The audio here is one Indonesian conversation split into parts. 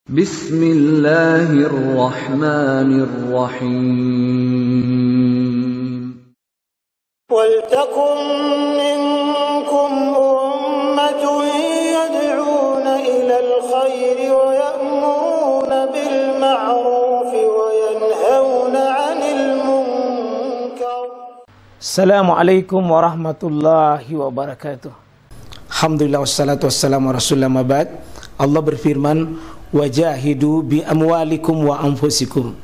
Bismillahirrahmanirrahim. Waltakum minkum ummatun yad'una ilal khairi wa ya'muruna bil ma'ruf wa yanhauna 'anil munkar. Assalamualaikum warahmatullahi wabarakatuh. Alhamdulillah wassalatu wassalamu ala rasulillah mabad. Allah berfirman, wajahidu bi amwalikum wa anfusikum.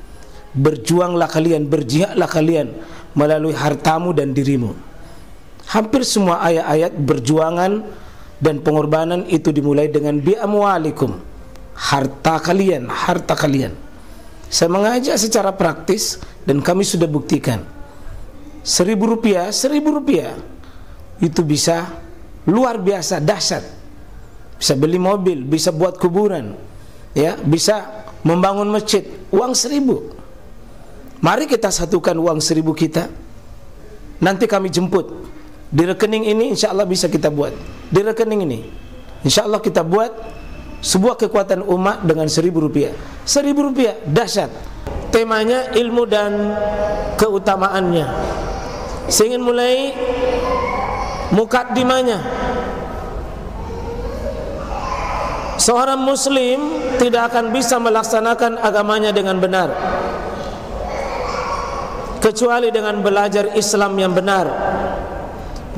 Berjuanglah kalian, berjihadlah kalian melalui hartamu dan dirimu. Hampir semua ayat-ayat berjuangan dan pengorbanan itu dimulai dengan bi amwalikum, harta kalian, harta kalian. Saya mengajak secara praktis dan kami sudah buktikan. Rp1.000 itu bisa luar biasa, dahsyat. Bisa beli mobil, bisa buat kuburan, ya, bisa membangun masjid. Uang 1.000. Mari kita satukan uang 1.000 kita. Nanti kami jemput di rekening ini, insya Allah bisa kita buat. Di rekening ini, insya Allah kita buat sebuah kekuatan umat dengan Rp1.000. Rp1.000 dahsyat. Temanya ilmu dan keutamaannya. Saya ingin mulai mukaddimahnya. Seorang muslim tidak akan bisa melaksanakan agamanya dengan benar kecuali dengan belajar Islam yang benar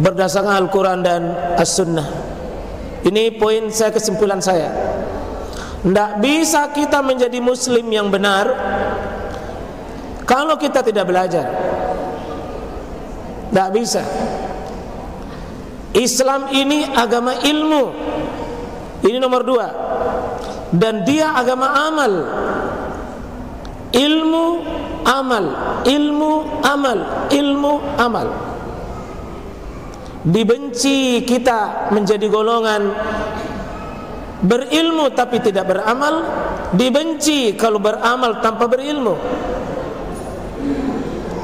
berdasarkan Al-Quran dan As-Sunnah. Ini poin saya, kesimpulan saya. Tidak bisa kita menjadi muslim yang benar kalau kita tidak belajar. Tidak bisa. Islam ini agama ilmu. Ini nomor 2. Dan dia agama amal. Ilmu amal, ilmu amal, ilmu amal. Dibenci kita menjadi golongan berilmu tapi tidak beramal. Dibenci kalau beramal tanpa berilmu.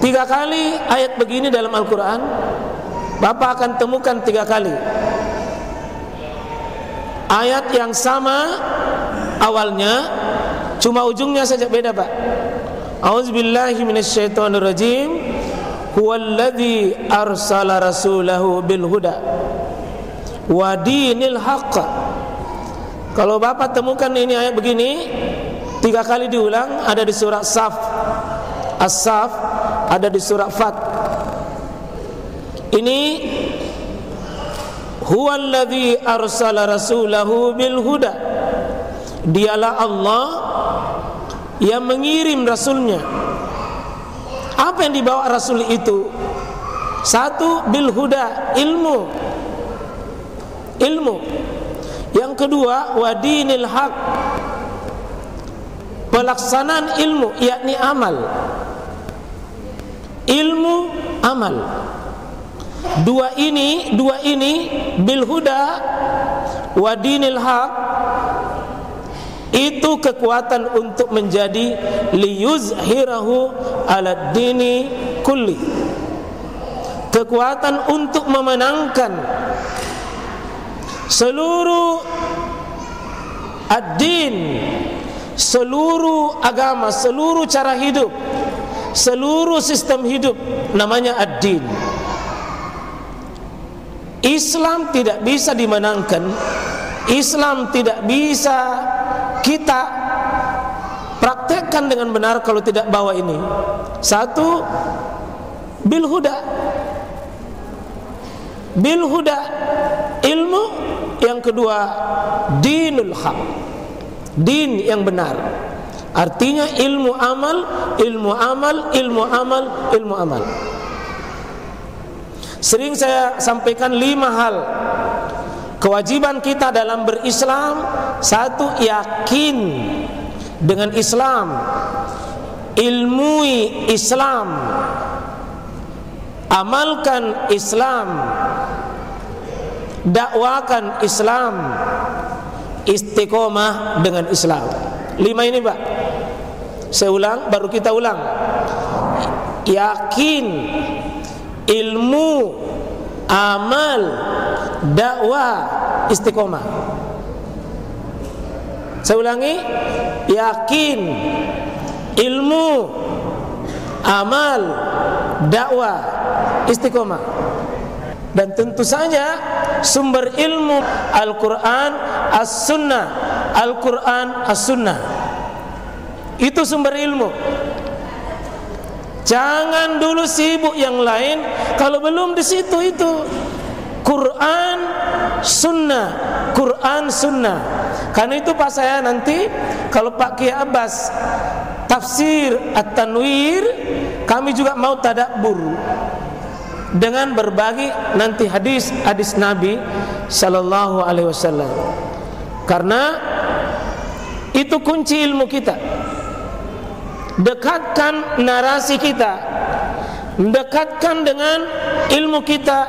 3 kali ayat begini dalam Al-Quran. Bapak akan temukan 3 kali ayat yang sama awalnya, cuma ujungnya saja beda, Pak. A'udzubillahi minasyaitonirrajim. Huwallazi arsala rasulahu bil huda wa dinil haqq. Kalau Bapak temukan ini ayat begini 3 kali diulang, ada di surah Saf, As-Saf, ada di surah Fat. Ini huwallazi arsala rasulahu bil huda. Dialah Allah yang mengirim rasulnya. Apa yang dibawa rasul itu? 1, bil huda, ilmu. Ilmu. Yang kedua, wa dinil haq, pelaksanaan ilmu, yakni amal. Ilmu, amal. Dua ini bil huda wa dinil haq, itu kekuatan untuk menjadi liyuzhirahu ala dini kulli, kekuatan untuk memenangkan seluruh ad-din, seluruh agama, seluruh cara hidup, seluruh sistem hidup, namanya ad-din. Islam tidak bisa dimenangkan, Islam tidak bisa kita praktekkan dengan benar kalau tidak bawa ini. 1, bil huda, bil huda, ilmu. Yang kedua, dinul haq, din yang benar. Artinya ilmu amal, ilmu amal, ilmu amal, ilmu amal. Sering saya sampaikan 5 hal kewajiban kita dalam berislam. 1, yakin dengan Islam, ilmui Islam, amalkan Islam, dakwakan Islam, istiqomah dengan Islam. 5 ini, Pak. Saya ulang, baru kita ulang. Yakin, ilmu, amal, dakwah, istiqomah. Saya ulangi, yakin, ilmu, amal, dakwah, istiqomah. Dan tentu saja sumber ilmu Al-Quran, As-Sunnah, Al-Quran, As-Sunnah. Itu sumber ilmu. Jangan dulu sibuk yang lain kalau belum di situ itu. Quran, Sunnah, Quran, Sunnah. Karena itu Pak saya nanti kalau Pak Kiai Abbas tafsir At-Tanwir, kami juga mau tadabbur dengan berbagi nanti hadis Nabi Sallallahu Alaihi Wasallam. Karena itu kunci ilmu kita. Dekatkan narasi kita, dekatkan dengan ilmu kita.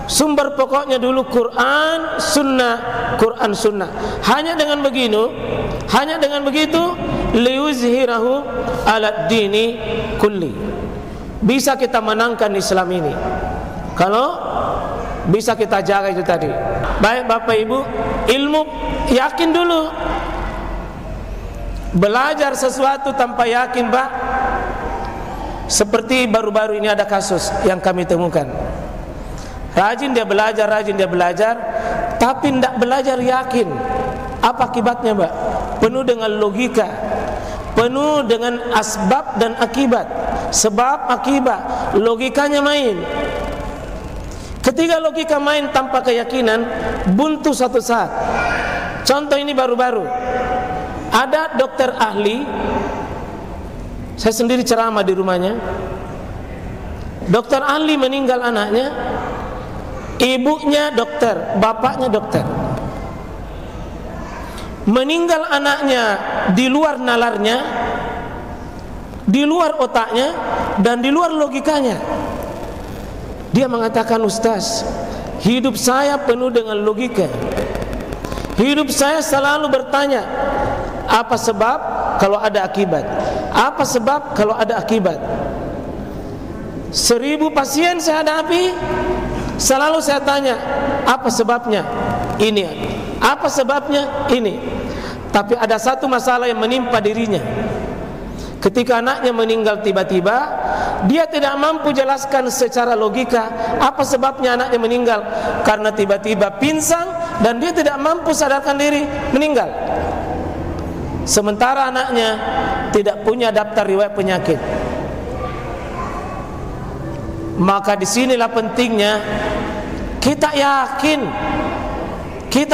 Sumber pokoknya dulu Quran, Sunnah, Quran, Sunnah. Hanya dengan begitu, liyuzhirahu ala dini kulli. Bisa kita menangkan Islam ini. Kalau bisa kita jaga itu tadi. Baik Bapak Ibu, ilmu yakin dulu. Belajar sesuatu tanpa yakin, Pak, seperti baru-baru ini ada kasus yang kami temukan. Rajin dia belajar, tapi tidak belajar yakin. Apa akibatnya, Pak? Penuh dengan logika, penuh dengan asbab dan akibat, sebab akibat, logikanya main. Ketika logika main tanpa keyakinan, buntu satu saat. Contoh ini baru-baru. Ada dokter ahli, saya sendiri ceramah di rumahnya. Dokter ahli meninggal anaknya, ibunya dokter, bapaknya dokter. Meninggal anaknya di luar nalarnya, di luar otaknya, dan di luar logikanya. Dia mengatakan, Ustaz, hidup saya penuh dengan logika. Hidup saya selalu bertanya, apa sebab kalau ada akibat? Apa sebab kalau ada akibat? 1000 pasien saya hadapi, selalu saya tanya, apa sebabnya? Ini. Apa sebabnya? Ini. Tapi ada satu masalah yang menimpa dirinya. Ketika anaknya meninggal tiba-tiba, dia tidak mampu jelaskan secara logika apa sebabnya anaknya meninggal. Karena tiba-tiba pingsan dan dia tidak mampu sadarkan diri meninggal. Sementara anaknya tidak punya daftar riwayat penyakit. Maka disinilah pentingnya kita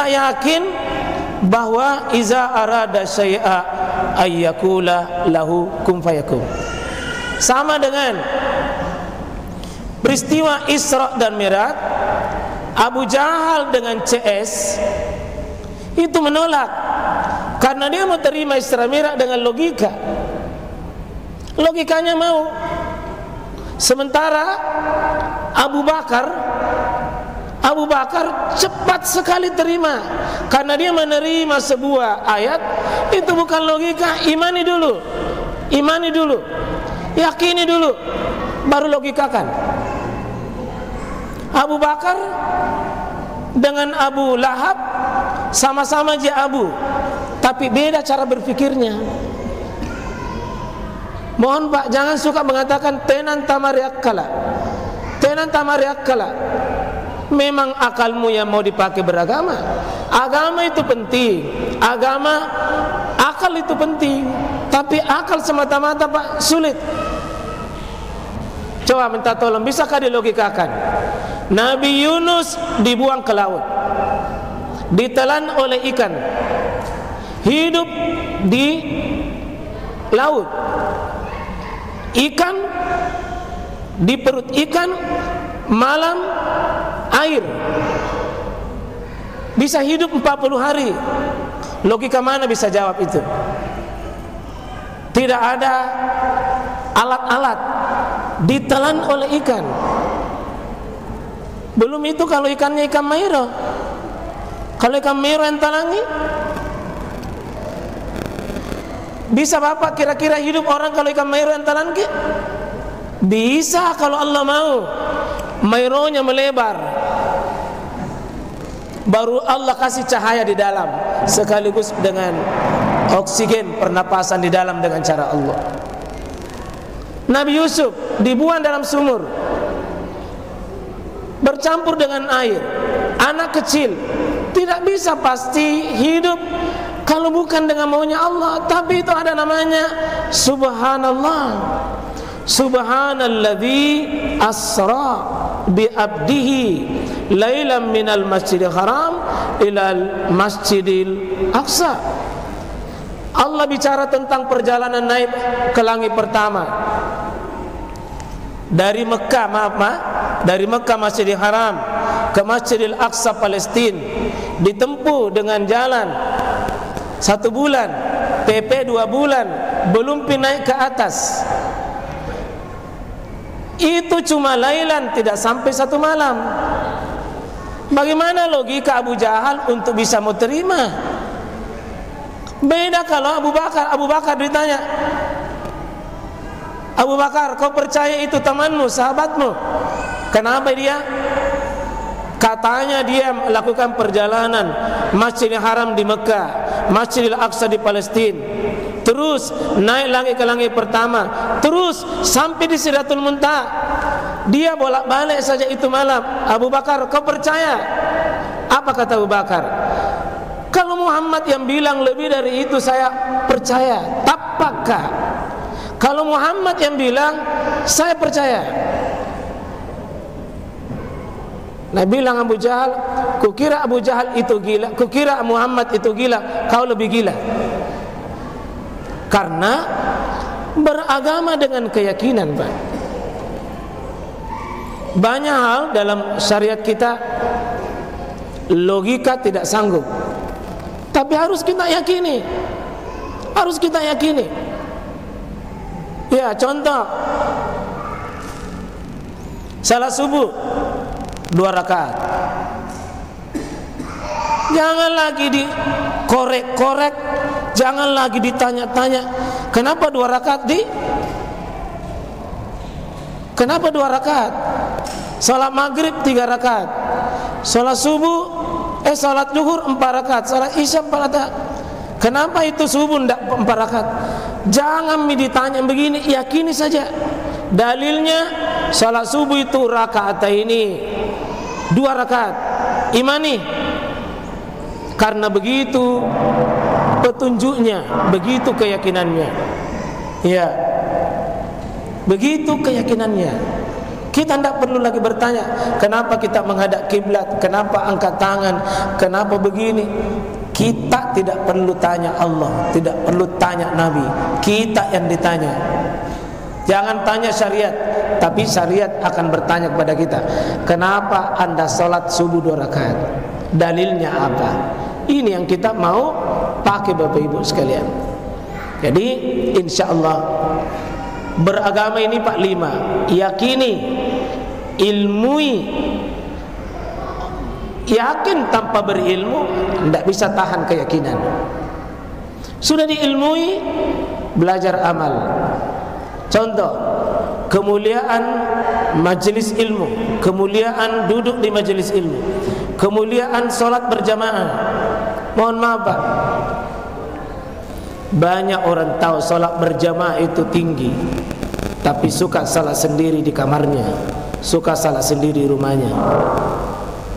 yakin bahwa iza arada syai'a ayyakula lahu kun fayakun. Sama dengan peristiwa Isra dan Mi'raj, Abu Jahal dengan CS itu menolak karena dia mau terima Isra Mi'raj dengan logika. Logikanya mau. Sementara Abu Bakar cepat sekali terima karena dia menerima sebuah ayat. Itu bukan logika, imani dulu, yakini dulu, baru logikakan. Abu Bakar dengan Abu Lahab sama-sama Abu, tapi beda cara berpikirnya. Mohon Pak, jangan suka mengatakan tenan tamariakkala. Memang akalmu yang mau dipakai beragama. Agama itu penting, akal itu penting. Tapi akal semata-mata Pak sulit. Coba minta tolong, bisakah dilogikakan? Nabi Yunus dibuang ke laut, ditelan oleh ikan, hidup di laut. Ikan di perut ikan, malam air. Bisa hidup 40 hari. Logika mana bisa jawab itu? Tidak ada alat-alat, ditelan oleh ikan. Belum itu kalau ikannya ikan mairo. Kalau ikan mairo yang talangi, bisa Bapak kira-kira hidup orang kalau ikan mairo yang talangi? Bisa kalau Allah mau. Maironya melebar. baru Allah kasih cahaya di dalam, sekaligus dengan oksigen pernapasan di dalam dengan cara Allah. Nabi Yusuf dibuang dalam sumur, bercampur dengan air. Anak kecil tidak bisa pasti hidup kalau bukan dengan maunya Allah. Tapi itu ada namanya subhanallah. Subhanalladzi asra bi abdihi lailan minal masjidil haram ilal masjidil aqsa. Allah bicara tentang perjalanan naik ke langit pertama dari Mekah, dari Mekah Masjidil Haram ke Masjidil Aqsa Palestina, ditempuh dengan jalan 1 bulan, PP 2 bulan, belum naik ke atas. Itu cuma lailan, tidak sampai 1 malam. Bagaimana logika Abu Jahal untuk bisa mau terima? Beda kalau Abu Bakar ditanya, Abu Bakar, kau percaya itu temanmu, sahabatmu? Kenapa dia? Katanya dia melakukan perjalanan Masjidil Haram di Mekah, Masjidil Aqsa di Palestina, terus naik langit ke langit pertama, terus sampai di Sidratul Muntaha. Dia bolak-balik saja itu malam. Abu Bakar, kau percaya? Apa kata Abu Bakar? Kalau Muhammad yang bilang lebih dari itu saya percaya. Apakah? Kalau Muhammad yang bilang saya percaya. Nah, bilang Abu Jahal, kukira Abu Jahal itu gila, kukira Muhammad itu gila, kau lebih gila. Karena beragama dengan keyakinan, Pak. Banyak hal dalam syariat kita logika tidak sanggup, tapi harus kita yakini. Harus kita yakini. Ya, contoh salat subuh 2 rakaat. Jangan lagi dikorek-korek, jangan lagi ditanya-tanya, kenapa 2 rakaat kenapa 2 rakaat? Salat maghrib 3 rakaat. Salat subuh salat zuhur 4 rakaat, salat isya 4 rakaat. Kenapa itu subuh tidak 4 rakaat? Jangan ditanya begini, yakini saja. Dalilnya salat subuh itu rakaat ini 2 rakaat. Imani. Karena begitu petunjuknya, begitu keyakinannya. Ya. Begitu keyakinannya. Kita tidak perlu lagi bertanya, kenapa kita menghadap kiblat, kenapa angkat tangan, kenapa begini. Kita tidak perlu tanya Allah, tidak perlu tanya Nabi. Kita yang ditanya. Jangan tanya syariat, tapi syariat akan bertanya kepada kita, kenapa Anda sholat subuh 2 rakaat? Dalilnya apa? Ini yang kita mau pakai, Bapak Ibu sekalian. Jadi insya Allah beragama ini Pak 5. Yakini, ilmui. Yakin tanpa berilmu tidak bisa tahan keyakinan. Sudah diilmui, belajar amal. Contoh, kemuliaan majelis ilmu, kemuliaan duduk di majelis ilmu, kemuliaan sholat berjamaah. Mohon maaf Pak, banyak orang tahu sholat berjamaah itu tinggi, tapi suka salat sendiri di kamarnya, suka salat sendiri di rumahnya.